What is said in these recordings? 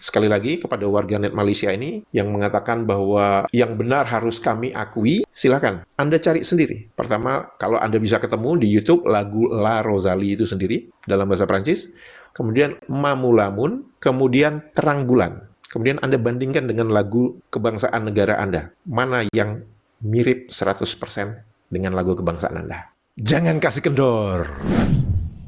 sekali lagi kepada warganet Malaysia ini yang mengatakan bahwa yang benar harus kami akui, silakan Anda cari sendiri. Pertama, kalau Anda bisa ketemu di YouTube lagu La Rosalie itu sendiri dalam bahasa Prancis, kemudian Mamulamun, kemudian Terang Bulan. Kemudian Anda bandingkan dengan lagu kebangsaan negara Anda. Mana yang mirip 100% dengan lagu kebangsaan Anda. Jangan kasih kendor!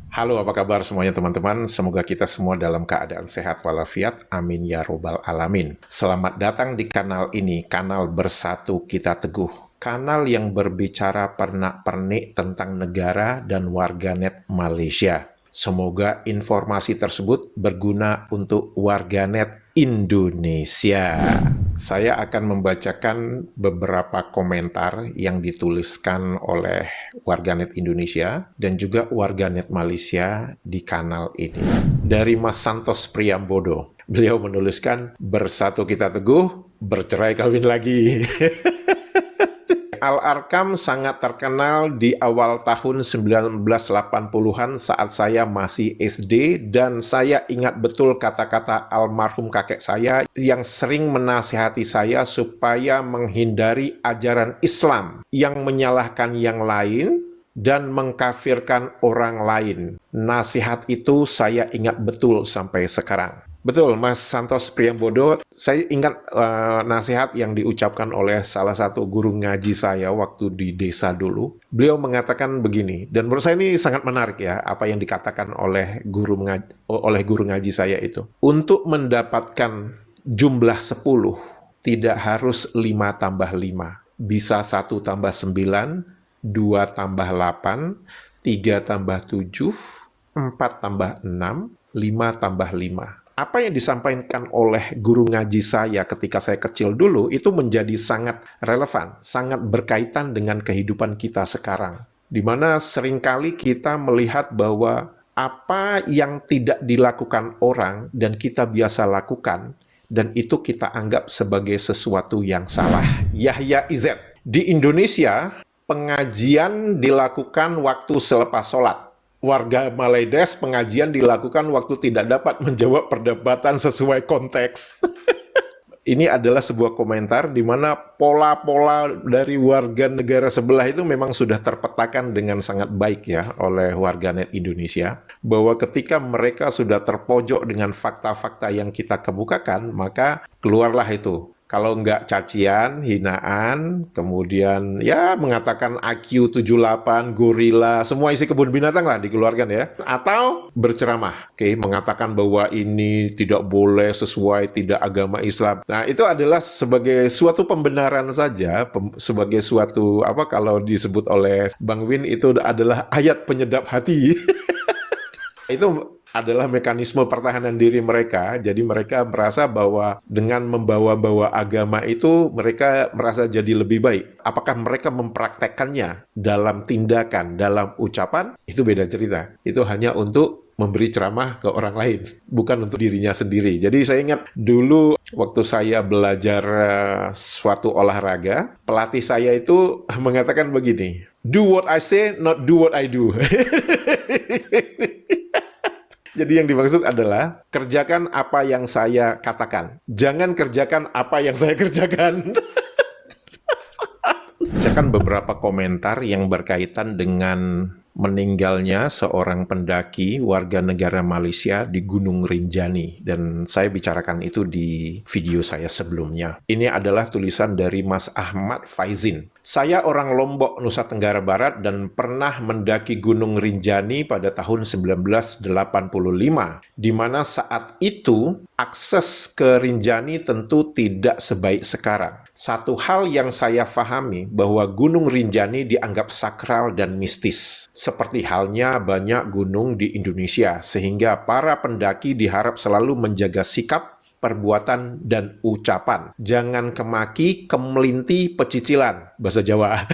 Halo, apa kabar semuanya teman-teman? Semoga kita semua dalam keadaan sehat walafiat. Amin ya robbal alamin. Selamat datang di kanal ini, kanal Bersatu Kita Teguh. Kanal yang berbicara pernak-pernik tentang negara dan warganet Malaysia. Semoga informasi tersebut berguna untuk warganet Indonesia. Saya akan membacakan beberapa komentar yang dituliskan oleh warganet Indonesia dan juga warganet Malaysia di kanal ini. Dari Mas Santos Priambodo, beliau menuliskan, "Bersatu kita teguh, bercerai kawin lagi." Al-Arkam sangat terkenal di awal tahun 1980-an saat saya masih SD, dan saya ingat betul kata-kata almarhum kakek saya yang sering menasihati saya supaya menghindari ajaran Islam yang menyalahkan yang lain dan mengkafirkan orang lain. Nasihat itu saya ingat betul sampai sekarang. Betul, Mas Santos Priambodo, saya ingat nasihat yang diucapkan oleh salah satu guru ngaji saya waktu di desa dulu. Beliau mengatakan begini, dan menurut saya ini sangat menarik ya, apa yang dikatakan oleh guru ngaji saya itu. Untuk mendapatkan jumlah 10, tidak harus 5 tambah 5. Bisa 1 tambah 9, 2 tambah 8, 3 tambah 7, 4 tambah 6, 5 tambah 5. Apa yang disampaikan oleh guru ngaji saya ketika saya kecil dulu itu menjadi sangat relevan, sangat berkaitan dengan kehidupan kita sekarang. Di mana seringkali kita melihat bahwa apa yang tidak dilakukan orang dan kita biasa lakukan, dan itu kita anggap sebagai sesuatu yang salah. Yahya Izz, di Indonesia, pengajian dilakukan waktu selepas sholat. Warga Malaydes, pengajian dilakukan waktu tidak dapat menjawab perdebatan sesuai konteks. Ini adalah sebuah komentar di mana pola-pola dari warga negara sebelah itu memang sudah terpetakan dengan sangat baik ya oleh warganet Indonesia. Bahwa ketika mereka sudah terpojok dengan fakta-fakta yang kita kemukakan, maka keluarlah itu. Kalau nggak cacian, hinaan, kemudian ya mengatakan IQ 78, gorila, semua isi kebun binatang lah dikeluarkan ya. Atau berceramah, mengatakan bahwa ini tidak boleh sesuai tidak agama Islam. Nah, itu adalah sebagai suatu pembenaran saja, sebagai suatu, kalau disebut oleh Bang Win, itu adalah ayat penyedap hati. Itu adalah mekanisme pertahanan diri mereka. Jadi mereka merasa bahwa dengan membawa-bawa agama itu mereka merasa jadi lebih baik. Apakah mereka mempraktekkannya dalam tindakan, dalam ucapan? Itu beda cerita. Itu hanya untuk memberi ceramah ke orang lain, bukan untuk dirinya sendiri. Jadi saya ingat dulu waktu saya belajar suatu olahraga, pelatih saya itu mengatakan begini, "Do what I say, not do what I do." Jadi yang dimaksud adalah, kerjakan apa yang saya katakan. Jangan kerjakan apa yang saya kerjakan. Bacakan beberapa komentar yang berkaitan dengan meninggalnya seorang pendaki warga negara Malaysia di Gunung Rinjani. Dan saya bicarakan itu di video saya sebelumnya. Ini adalah tulisan dari Mas Ahmad Faizin. "Saya orang Lombok, Nusa Tenggara Barat dan pernah mendaki Gunung Rinjani pada tahun 1985, di mana saat itu akses ke Rinjani tentu tidak sebaik sekarang. Satu hal yang saya pahami bahwa Gunung Rinjani dianggap sakral dan mistis, seperti halnya banyak gunung di Indonesia, sehingga para pendaki diharap selalu menjaga sikap, perbuatan, dan ucapan. Jangan kemaki, kemelinti, pecicilan," bahasa Jawa.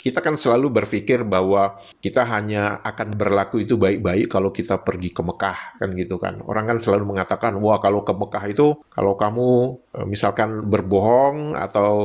Kita kan selalu berpikir bahwa kita hanya akan berlaku itu baik-baik kalau kita pergi ke Mekah, kan gitu kan. Orang kan selalu mengatakan, wah kalau ke Mekah itu, kalau kamu misalkan berbohong atau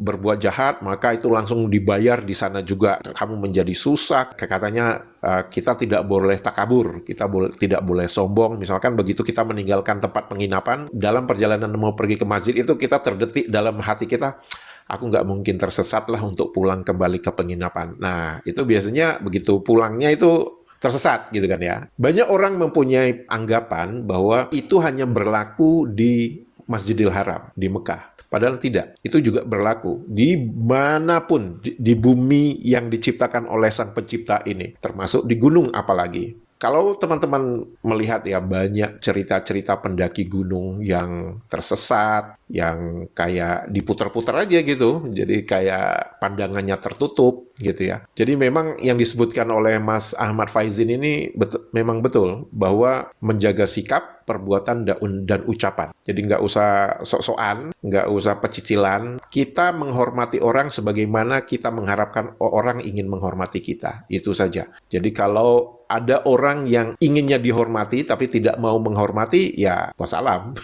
berbuat jahat, maka itu langsung dibayar di sana juga. Kamu menjadi susah, katanya kita tidak boleh takabur, kita tidak boleh sombong. Misalkan begitu kita meninggalkan tempat penginapan, dalam perjalanan mau pergi ke masjid itu kita terdetik dalam hati kita, aku nggak mungkin tersesat lah untuk pulang kembali ke penginapan. Nah, itu biasanya begitu pulangnya itu tersesat gitu kan ya. Banyak orang mempunyai anggapan bahwa itu hanya berlaku di Masjidil Haram, di Mekah. Padahal tidak, itu juga berlaku di manapun di bumi yang diciptakan oleh Sang Pencipta ini, termasuk di gunung apalagi. Kalau teman-teman melihat ya banyak cerita-cerita pendaki gunung yang tersesat, yang kayak diputar-putar aja gitu, jadi kayak pandangannya tertutup gitu ya. Jadi memang yang disebutkan oleh Mas Ahmad Faizin ini memang betul, bahwa menjaga sikap, perbuatan, dan ucapan. Jadi nggak usah sok-sokan, nggak usah pecicilan. Kita menghormati orang sebagaimana kita mengharapkan orang ingin menghormati kita. Itu saja. Jadi kalau ada orang yang inginnya dihormati tapi tidak mau menghormati, ya wassalam.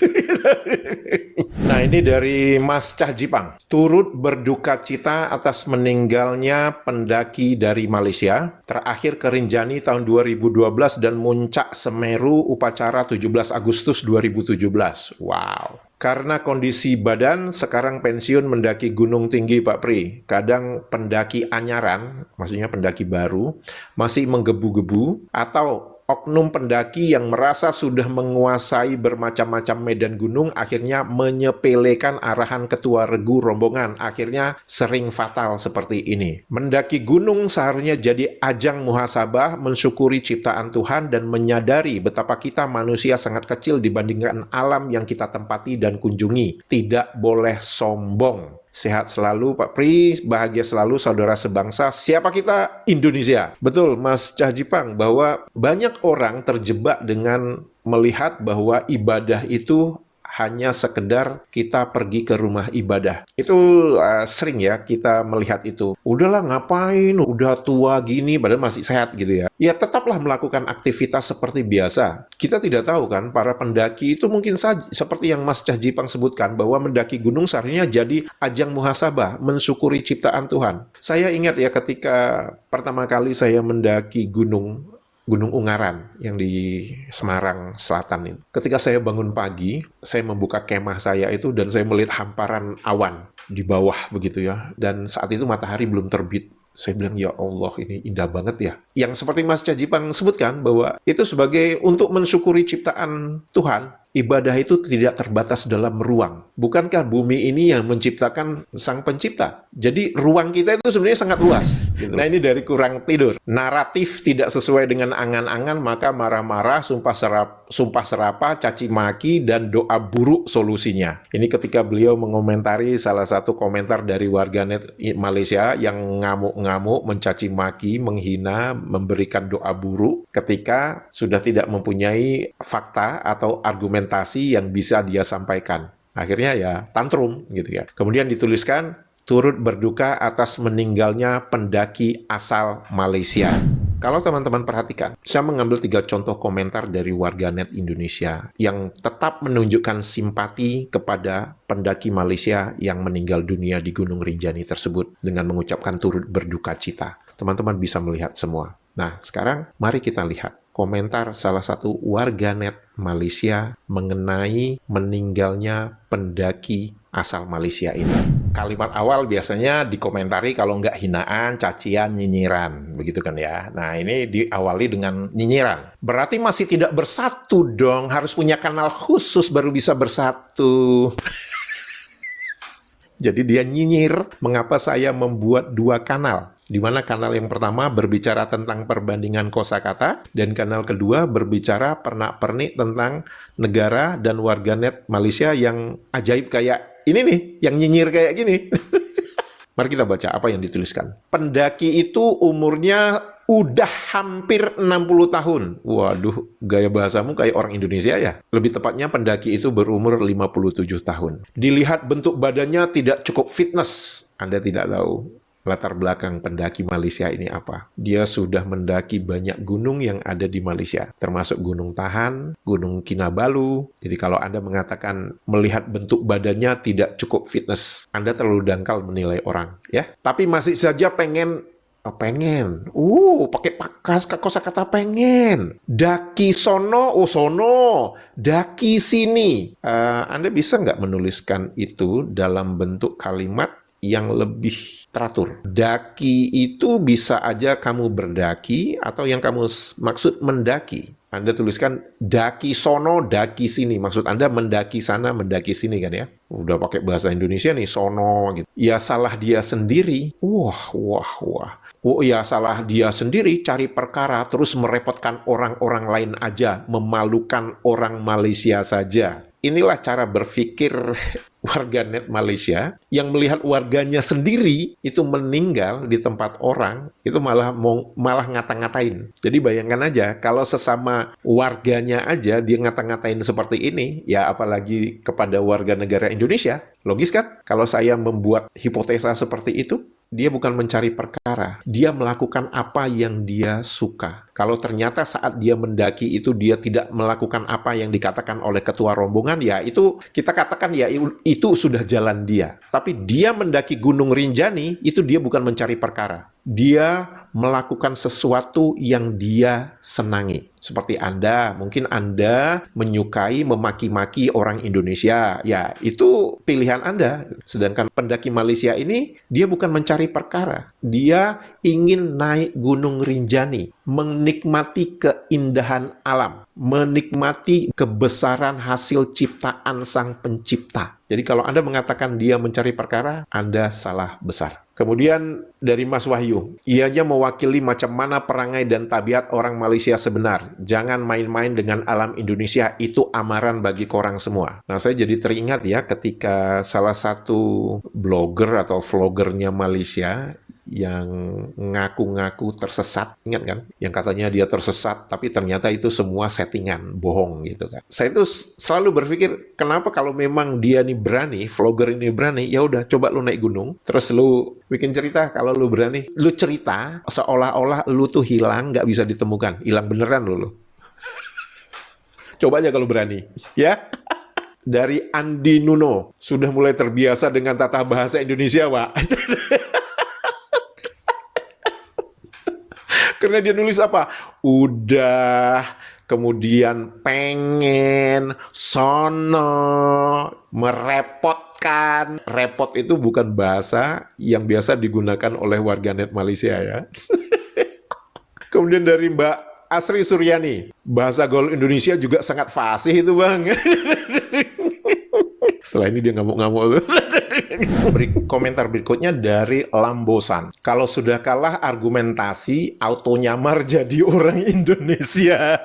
Nah, ini dari Mas Cah Jipang. Turut berduka cita atas meninggalnya pendaki dari Malaysia, terakhir ke Rinjani tahun 2012 dan Muncak Semeru upacara 17 Agustus 2017. Wow. Karena kondisi badan, sekarang pensiun mendaki gunung tinggi Pak Pri. Kadang pendaki anyaran, maksudnya pendaki baru, masih menggebu-gebu, atau oknum pendaki yang merasa sudah menguasai bermacam-macam medan gunung akhirnya menyepelekan arahan ketua regu rombongan, akhirnya sering fatal seperti ini. Mendaki gunung seharusnya jadi ajang muhasabah, mensyukuri ciptaan Tuhan dan menyadari betapa kita manusia sangat kecil dibandingkan alam yang kita tempati dan kunjungi. Tidak boleh sombong. Sehat selalu Pak Pri, bahagia selalu saudara sebangsa. Siapa kita? Indonesia. Betul Mas Cah Jipang, bahwa banyak orang terjebak dengan melihat bahwa ibadah itu hanya sekedar kita pergi ke rumah ibadah. Itu sering ya kita melihat itu. Udahlah ngapain, udah tua gini, padahal masih sehat gitu ya. Ya tetaplah melakukan aktivitas seperti biasa. Kita tidak tahu kan, para pendaki itu mungkin saja, seperti yang Mas Cah Jipang sebutkan, bahwa mendaki gunung seharusnya jadi ajang muhasabah, mensyukuri ciptaan Tuhan. Saya ingat ya ketika pertama kali saya mendaki Gunung Ungaran yang di Semarang Selatan ini. Ketika saya bangun pagi, saya membuka kemah saya itu dan saya melihat hamparan awan di bawah begitu ya. Dan saat itu matahari belum terbit. Saya bilang, ya Allah, ini indah banget ya. Yang seperti Mas Cah Jipang sebutkan, bahwa itu sebagai untuk mensyukuri ciptaan Tuhan. Ibadah itu tidak terbatas dalam ruang. Bukankah bumi ini yang menciptakan Sang Pencipta? Jadi ruang kita itu sebenarnya sangat luas. Gitu. Nah, ini dari kurang tidur. Naratif tidak sesuai dengan angan-angan, maka marah-marah, sumpah serapah, caci maki, dan doa buruk solusinya. Ini ketika beliau mengomentari salah satu komentar dari warganet Malaysia yang ngamuk-ngamuk, mencaci maki, menghina, memberikan doa buruk ketika sudah tidak mempunyai fakta atau argumentasi yang bisa dia sampaikan. Akhirnya ya tantrum gitu ya. Kemudian dituliskan, turut berduka atas meninggalnya pendaki asal Malaysia. Kalau teman-teman perhatikan, saya mengambil 3 contoh komentar dari warganet Indonesia yang tetap menunjukkan simpati kepada pendaki Malaysia yang meninggal dunia di Gunung Rinjani tersebut dengan mengucapkan turut berduka cita. Teman-teman bisa melihat semua. Nah, sekarang mari kita lihat komentar salah satu warganet Malaysia mengenai meninggalnya pendaki asal Malaysia ini. Kalimat awal biasanya dikomentari kalau nggak hinaan, cacian, nyinyiran. Begitu kan ya. Nah, ini diawali dengan nyinyiran. Berarti masih tidak bersatu dong. Harus punya kanal khusus baru bisa bersatu. Jadi dia nyinyir, mengapa saya membuat 2 kanal. Di mana kanal yang pertama berbicara tentang perbandingan kosakata, dan kanal kedua berbicara pernak-pernik tentang negara dan warganet Malaysia yang ajaib kayak ini nih, yang nyinyir kayak gini. Mari kita baca apa yang dituliskan. Pendaki itu umurnya udah hampir 60 tahun. Waduh, gaya bahasamu kayak orang Indonesia ya. Lebih tepatnya pendaki itu berumur 57 tahun. Dilihat bentuk badannya tidak cukup fitness. Anda tidak tahu latar belakang pendaki Malaysia ini apa. Dia sudah mendaki banyak gunung yang ada di Malaysia, termasuk Gunung Tahan, Gunung Kinabalu. Jadi kalau Anda mengatakan melihat bentuk badannya tidak cukup fitness, Anda terlalu dangkal menilai orang, ya. Tapi masih saja pakai kosakata pengen. Daki sono, oh sono. Daki sini. Anda bisa nggak menuliskan itu dalam bentuk kalimat yang lebih teratur? Daki itu bisa aja kamu berdaki, atau yang kamu maksud mendaki. Anda tuliskan daki sono, daki sini. Maksud Anda mendaki sana, mendaki sini kan ya? Udah pakai bahasa Indonesia nih, sono gitu. Ya salah dia sendiri. Wah. Oh ya, salah dia sendiri cari perkara, terus merepotkan orang-orang lain aja, memalukan orang Malaysia saja. Inilah cara berpikir warganet Malaysia yang melihat warganya sendiri itu meninggal di tempat orang, itu malah ngata-ngatain. Jadi bayangkan aja, kalau sesama warganya aja dia ngata-ngatain seperti ini, ya apalagi kepada warga negara Indonesia. Logis kan? Kalau saya membuat hipotesa seperti itu, dia bukan mencari perkara, dia melakukan apa yang dia suka. Kalau ternyata saat dia mendaki itu dia tidak melakukan apa yang dikatakan oleh ketua rombongan, ya itu kita katakan ya itu sudah jalan dia. Tapi dia mendaki Gunung Rinjani, itu dia bukan mencari perkara. Dia melakukan sesuatu yang dia senangi. Seperti Anda, mungkin Anda menyukai memaki-maki orang Indonesia. Ya, itu pilihan Anda. Sedangkan pendaki Malaysia ini, dia bukan mencari perkara. Dia ingin naik Gunung Rinjani, menikmati keindahan alam, menikmati kebesaran hasil ciptaan Sang Pencipta. Jadi kalau Anda mengatakan dia mencari perkara, Anda salah besar. Kemudian dari Mas Wahyu, ianya mewakili macam mana perangai dan tabiat orang Malaysia sebenar. Jangan main-main dengan alam Indonesia, itu amaran bagi korang semua. Nah, saya jadi teringat ya ketika salah satu blogger atau vloggernya Malaysia yang ngaku-ngaku tersesat, ingat kan? Yang katanya dia tersesat, tapi ternyata itu semua settingan, bohong gitu kan. Saya itu selalu berpikir, kenapa kalau memang dia nih berani, vlogger ini berani, ya udah coba lu naik gunung, terus lu bikin cerita kalau lu berani, lu cerita seolah-olah lu tuh hilang, nggak bisa ditemukan, hilang beneran lu. Coba aja kalau berani, ya. Dari Andi Nuno, sudah mulai terbiasa dengan tata bahasa Indonesia, Pak. Karena dia nulis apa? Udah, kemudian pengen, sono, merepotkan. Repot itu bukan bahasa yang biasa digunakan oleh warganet Malaysia ya. Kemudian dari Mbak Asri Suryani, bahasa gaul Indonesia juga sangat fasih itu Bang. Setelah ini dia ngamuk-ngamuk tuh. Komentar berikutnya dari Lambosan. Kalau sudah kalah argumentasi, auto nyamar jadi orang Indonesia.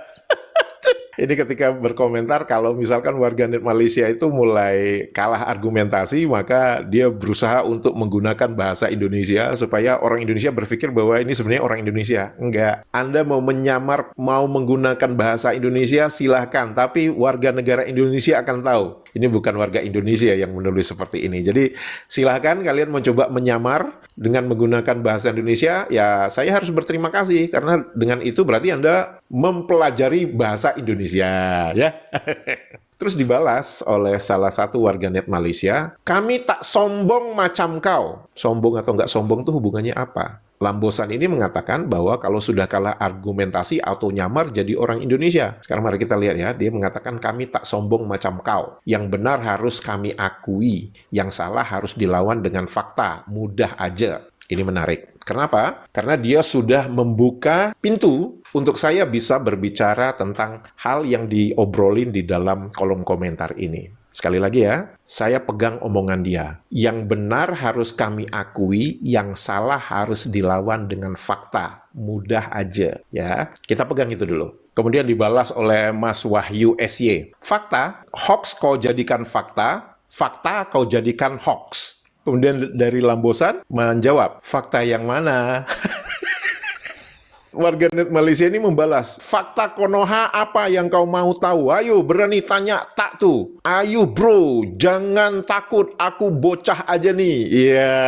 Ini ketika berkomentar kalau misalkan warganet Malaysia itu mulai kalah argumentasi, maka dia berusaha untuk menggunakan bahasa Indonesia supaya orang Indonesia berpikir bahwa ini sebenarnya orang Indonesia. Enggak. Anda mau menyamar, mau menggunakan bahasa Indonesia, silahkan. Tapi warga negara Indonesia akan tahu. Ini bukan warga Indonesia yang menulis seperti ini. Jadi silahkan kalian mencoba menyamar dengan menggunakan bahasa Indonesia. Ya saya harus berterima kasih karena dengan itu berarti Anda mempelajari bahasa Indonesia, ya. Terus dibalas oleh salah satu warganet Malaysia, kami tak sombong macam kau. Sombong atau nggak sombong itu hubungannya apa? Lambosan ini mengatakan bahwa kalau sudah kalah argumentasi atau nyamar jadi orang Indonesia. Sekarang mari kita lihat ya, dia mengatakan kami tak sombong macam kau. Yang benar harus kami akui, yang salah harus dilawan dengan fakta, mudah aja. Ini menarik. Kenapa? Karena dia sudah membuka pintu untuk saya bisa berbicara tentang hal yang diobrolin di dalam kolom komentar ini. Sekali lagi ya, saya pegang omongan dia. Yang benar harus kami akui, yang salah harus dilawan dengan fakta. Mudah aja, ya. Kita pegang itu dulu. Kemudian dibalas oleh Mas Wahyu SY. Fakta, hoax kau jadikan fakta, fakta kau jadikan hoax. Kemudian dari Lambosan menjawab, fakta yang mana? Warganet Malaysia ini membalas, fakta Konoha apa yang kau mau tahu? Ayo berani tanya tak tuh. Ayo bro, jangan takut, aku bocah aja nih. Iya,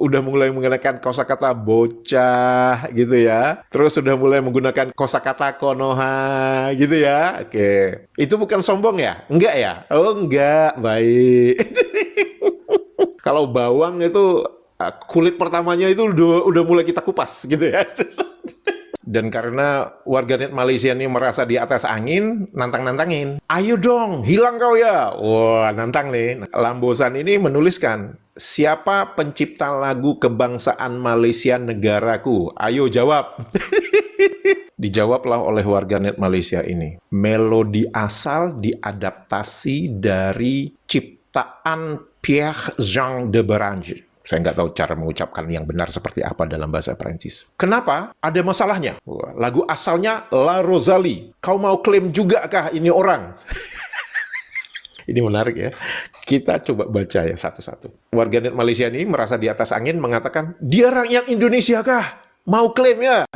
udah mulai menggunakan kosakata bocah gitu ya. Terus sudah mulai menggunakan kosakata Konoha gitu ya. Oke, itu bukan sombong ya? Enggak ya? Oh enggak, baik. Kalau bawang itu kulit pertamanya itu udah mulai kita kupas gitu ya. Dan karena warganet Malaysia ini merasa di atas angin, nantang-nantangin. Ayo dong, hilang kau ya. Wah, nantang nih. Lambosan ini menuliskan, siapa pencipta lagu kebangsaan Malaysia negaraku? Ayo jawab. Dijawablah oleh warganet Malaysia ini. Melodi asal diadaptasi dari ciptaan Pierre Jean de Beranger. Saya nggak tahu cara mengucapkan yang benar seperti apa dalam bahasa Prancis. Kenapa? Ada masalahnya. Wah, lagu asalnya La Rosalie. Kau mau klaim juga kah ini orang? Ini menarik ya. Kita coba baca ya satu-satu. Warganet Malaysia ini merasa di atas angin mengatakan, dia rakyat Indonesia kah? Mau klaim ya?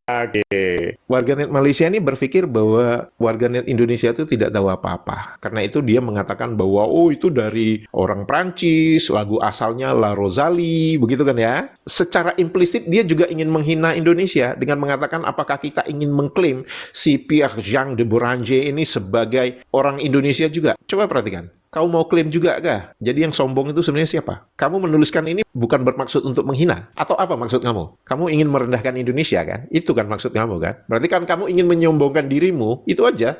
Oke. Warganet Malaysia ini berpikir bahwa warganet Indonesia itu tidak tahu apa-apa. Karena itu dia mengatakan bahwa oh itu dari orang Prancis, lagu asalnya La Rosalie, begitu kan ya. Secara implisit dia juga ingin menghina Indonesia dengan mengatakan apakah kita ingin mengklaim si Pierre Jean de Beranger ini sebagai orang Indonesia juga. Coba perhatikan. Kau mau klaim juga kah? Jadi yang sombong itu sebenarnya siapa? Kamu menuliskan ini bukan bermaksud untuk menghina. Atau apa maksud kamu? Kamu ingin merendahkan Indonesia kan? Itu kan maksud kamu kan? Berarti kan kamu ingin menyombongkan dirimu, itu aja.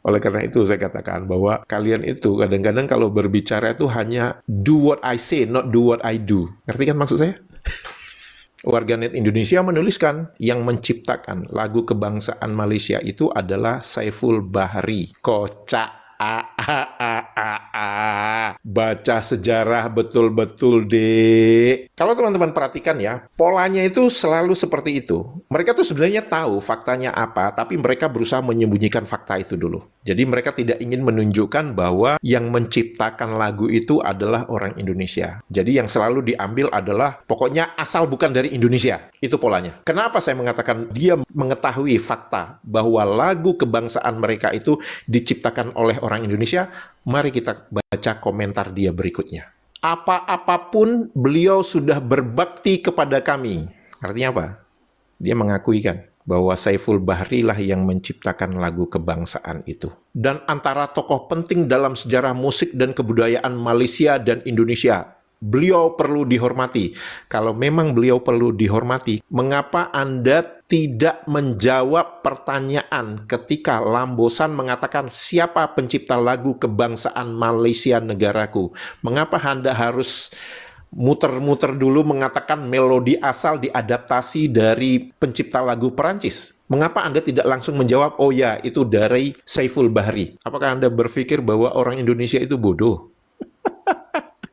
Oleh karena itu saya katakan bahwa kalian itu kadang-kadang kalau berbicara itu hanya do what I say, not do what I do. Ngerti kan maksud saya? Warganet Indonesia menuliskan yang menciptakan lagu kebangsaan Malaysia itu adalah Saiful Bahri. Kocak. Baca sejarah betul-betul, Dek. Kalau teman-teman perhatikan ya, polanya itu selalu seperti itu. Mereka tuh sebenarnya tahu faktanya apa, tapi mereka berusaha menyembunyikan fakta itu dulu. Jadi mereka tidak ingin menunjukkan bahwa yang menciptakan lagu itu adalah orang Indonesia. Jadi yang selalu diambil adalah pokoknya asal bukan dari Indonesia. Itu polanya. Kenapa saya mengatakan dia mengetahui fakta bahwa lagu kebangsaan mereka itu diciptakan oleh orang Indonesia? Mari kita baca komentar dia berikutnya. Apa-apapun beliau sudah berbakti kepada kami. Artinya apa? Dia mengakui kan bahwa Saiful Bahri lah yang menciptakan lagu kebangsaan itu. Dan antara tokoh penting dalam sejarah musik dan kebudayaan Malaysia dan Indonesia. Beliau perlu dihormati. Kalau memang beliau perlu dihormati, mengapa Anda tidak menjawab pertanyaan ketika Lambosan mengatakan siapa pencipta lagu kebangsaan Malaysia negaraku? Mengapa Anda harus muter-muter dulu mengatakan melodi asal diadaptasi dari pencipta lagu Perancis? Mengapa Anda tidak langsung menjawab, oh ya, itu dari Saiful Bahri? Apakah Anda berpikir bahwa orang Indonesia itu bodoh?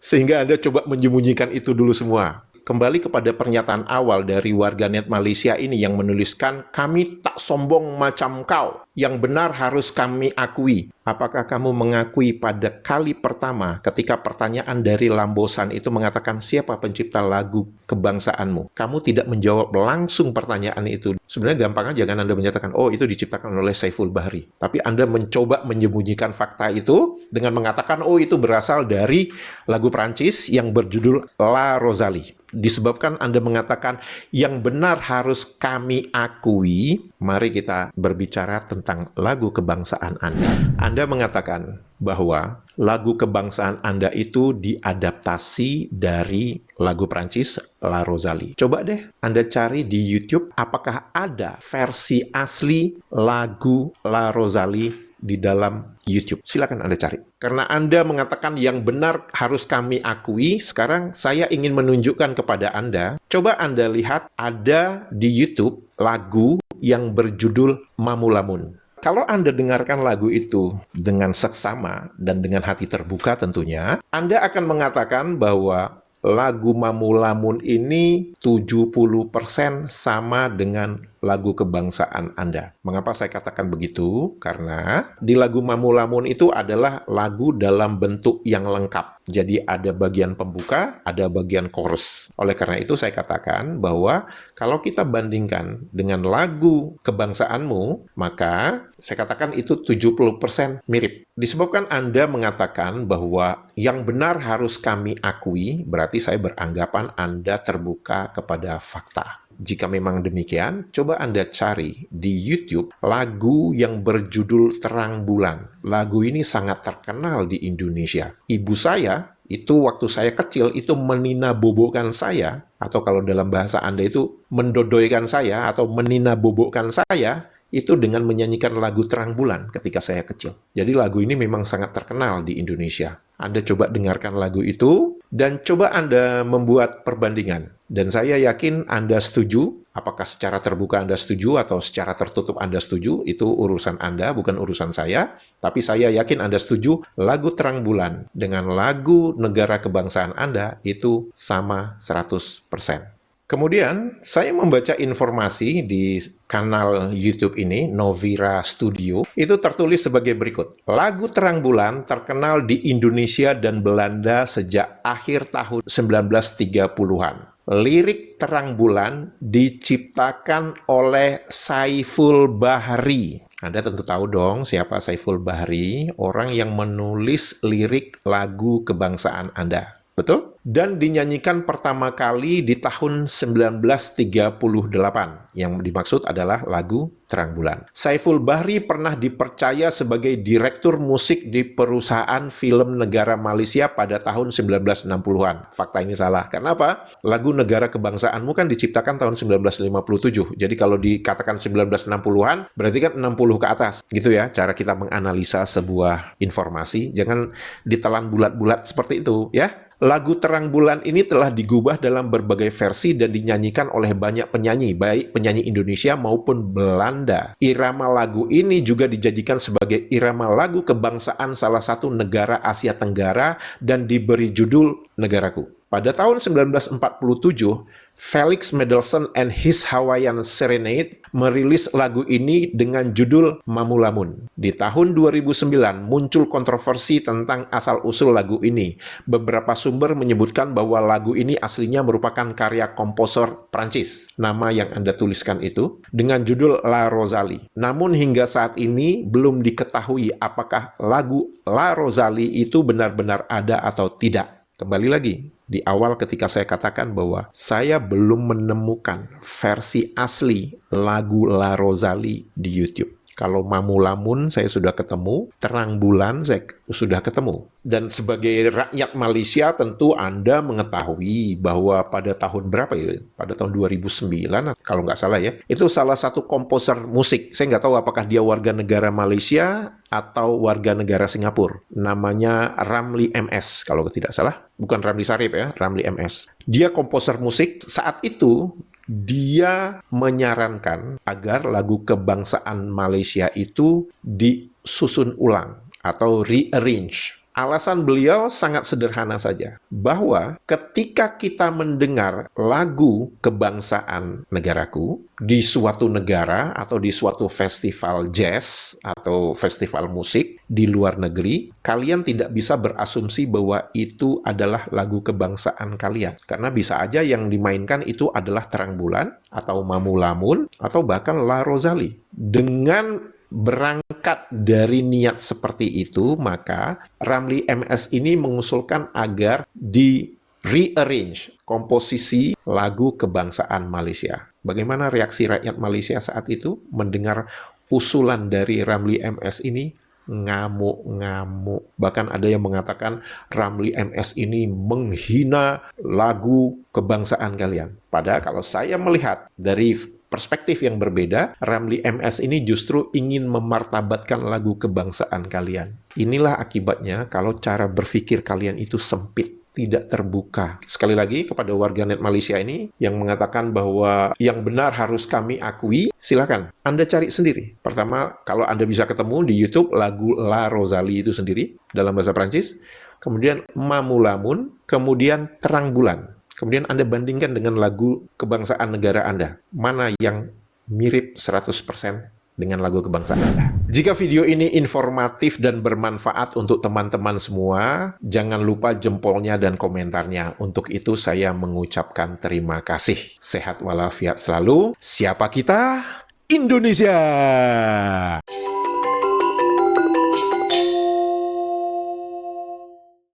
Sehingga Anda coba menyembunyikan itu dulu semua. Kembali kepada pernyataan awal dari warganet Malaysia ini yang menuliskan, kami tak sombong macam kau. Yang benar harus kami akui. Apakah kamu mengakui pada kali pertama ketika pertanyaan dari Lambosan itu mengatakan siapa pencipta lagu kebangsaanmu? Kamu tidak menjawab langsung pertanyaan itu. Sebenarnya gampang aja kan Anda menyatakan, oh itu diciptakan oleh Saiful Bahri. Tapi Anda mencoba menyembunyikan fakta itu dengan mengatakan, oh itu berasal dari lagu Prancis yang berjudul La Rosalie. Disebabkan Anda mengatakan yang benar harus kami akui, mari kita berbicara tentang lagu kebangsaan Anda. Anda mengatakan bahwa lagu kebangsaan Anda itu diadaptasi dari lagu Prancis La Rosalie. Coba deh Anda cari di YouTube apakah ada versi asli lagu La Rosalie di dalam YouTube. Silakan Anda cari. Karena Anda mengatakan yang benar harus kami akui, sekarang saya ingin menunjukkan kepada Anda, coba Anda lihat ada di YouTube lagu yang berjudul Mamulamun. Kalau Anda dengarkan lagu itu dengan seksama dan dengan hati terbuka tentunya, Anda akan mengatakan bahwa lagu Mamulamun ini 70% sama dengan lagu kebangsaan Anda. Mengapa saya katakan begitu? Karena di lagu Mamulamun itu adalah lagu dalam bentuk yang lengkap. Jadi ada bagian pembuka, ada bagian chorus. Oleh karena itu saya katakan bahwa kalau kita bandingkan dengan lagu kebangsaanmu, maka saya katakan itu 70% mirip. Disebabkan Anda mengatakan bahwa yang benar harus kami akui, berarti saya beranggapan Anda terbuka kepada fakta. Jika memang demikian, coba Anda cari di YouTube lagu yang berjudul Terang Bulan. Lagu ini sangat terkenal di Indonesia. Ibu saya, itu waktu saya kecil, itu meninabobokan saya, atau kalau dalam bahasa Anda itu mendodoikan saya, atau meninabobokan saya, itu dengan menyanyikan lagu Terang Bulan ketika saya kecil. Jadi lagu ini memang sangat terkenal di Indonesia. Anda coba dengarkan lagu itu, dan coba Anda membuat perbandingan. Dan saya yakin Anda setuju, apakah secara terbuka Anda setuju atau secara tertutup Anda setuju, itu urusan Anda, bukan urusan saya. Tapi saya yakin Anda setuju, lagu Terang Bulan dengan lagu negara kebangsaan Anda itu sama 100%. Kemudian, saya membaca informasi di kanal YouTube ini, Novira Studio, itu tertulis sebagai berikut. Lagu Terang Bulan terkenal di Indonesia dan Belanda sejak akhir tahun 1930-an. Lirik Terang Bulan diciptakan oleh Saiful Bahri. Anda tentu tahu dong siapa Saiful Bahri, orang yang menulis lirik lagu kebangsaan Anda. Betul? Dan dinyanyikan pertama kali di tahun 1938. Yang dimaksud adalah lagu Terang Bulan. Saiful Bahri pernah dipercaya sebagai direktur musik di perusahaan film negara Malaysia pada tahun 1960-an. Fakta ini salah. Kenapa? Lagu negara kebangsaanmu kan diciptakan tahun 1957. Jadi kalau dikatakan 1960-an, berarti kan 60 ke atas. Gitu ya, cara kita menganalisa sebuah informasi. Jangan ditelan bulat-bulat seperti itu, ya. Lagu Terang Bulan ini telah digubah dalam berbagai versi dan dinyanyikan oleh banyak penyanyi, baik penyanyi Indonesia maupun Belanda. Irama lagu ini juga dijadikan sebagai irama lagu kebangsaan salah satu negara Asia Tenggara dan diberi judul Negaraku. Pada tahun 1947, Felix Mendelssohn and His Hawaiian Serenade merilis lagu ini dengan judul Mamulamun. Di tahun 2009 muncul kontroversi tentang asal-usul lagu ini. Beberapa sumber menyebutkan bahwa lagu ini aslinya merupakan karya komposer Prancis, nama yang Anda tuliskan itu, dengan judul La Rosalie. Namun hingga saat ini belum diketahui apakah lagu La Rosalie itu benar-benar ada atau tidak. Kembali lagi, di awal ketika saya katakan bahwa saya belum menemukan versi asli lagu La Rosalie di YouTube. Kalau Mamulamun saya sudah ketemu, Terang Bulan saya sudah ketemu. Dan sebagai rakyat Malaysia tentu Anda mengetahui bahwa pada tahun berapa ya? Pada tahun 2009 kalau nggak salah ya. Itu salah satu komposer musik. Saya nggak tahu apakah dia warga negara Malaysia atau warga negara Singapura. Namanya Ramli MS kalau tidak salah. Bukan Ramli Sarip ya, Ramli MS. Dia komposer musik. Saat itu dia menyarankan agar lagu kebangsaan Malaysia itu disusun ulang atau rearrange. Alasan beliau sangat sederhana saja, bahwa ketika kita mendengar lagu kebangsaan negaraku di suatu negara atau di suatu festival jazz atau festival musik di luar negeri, kalian tidak bisa berasumsi bahwa itu adalah lagu kebangsaan kalian. Karena bisa aja yang dimainkan itu adalah Terang Bulan, atau Mamulamun, atau bahkan La Rosalie. Dengan berangkat dari niat seperti itu, maka Ramli MS ini mengusulkan agar di rearrange komposisi lagu kebangsaan Malaysia. Bagaimana reaksi rakyat Malaysia saat itu mendengar usulan dari Ramli MS ini? Ngamuk-ngamuk. Bahkan ada yang mengatakan Ramli MS ini menghina lagu kebangsaan kalian. Padahal kalau saya melihat dari perspektif yang berbeda, Ramli MS ini justru ingin memartabatkan lagu kebangsaan kalian. Inilah akibatnya kalau cara berpikir kalian itu sempit, tidak terbuka. Sekali lagi kepada warganet Malaysia ini yang mengatakan bahwa yang benar harus kami akui, silakan Anda cari sendiri. Pertama, kalau Anda bisa ketemu di YouTube lagu La Rosalie itu sendiri dalam bahasa Prancis, kemudian Mamulamun, kemudian Terang Bulan. Kemudian Anda bandingkan dengan lagu kebangsaan negara Anda. Mana yang mirip 100% dengan lagu kebangsaan. Jika video ini informatif dan bermanfaat untuk teman-teman semua, jangan lupa jempolnya dan komentarnya. Untuk itu saya mengucapkan terima kasih. Sehat walafiat selalu. Siapa kita? Indonesia!